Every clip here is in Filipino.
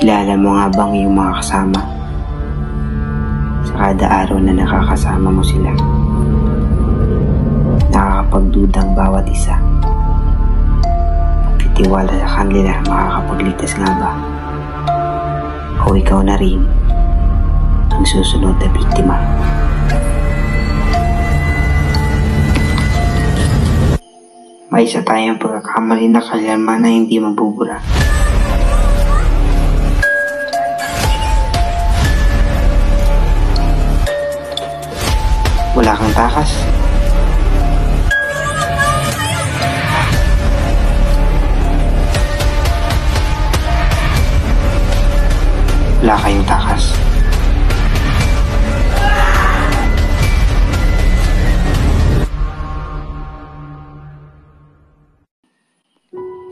Kilala mo nga bang iyong mga kasama? Sa kada araw na nakakasama mo sila, nakakapagdudang bawat isa. Pagtitiwala sa kanila, makakapagligtas nga ba? O ikaw na rin ang susunod na biktima? May isa tayong pagkakamali na kailanman na hindi mabubura. Wala kang takas. Wala kayong takas.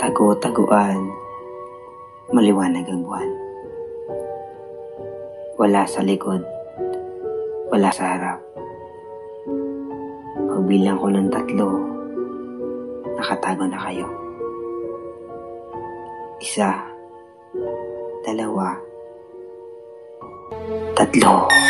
Tago-taguan, maliwanag ang buwan. Wala sa likod, wala sa harap. Pagbilang ko ng 3, nakatago na kayo. 1, 2, 3.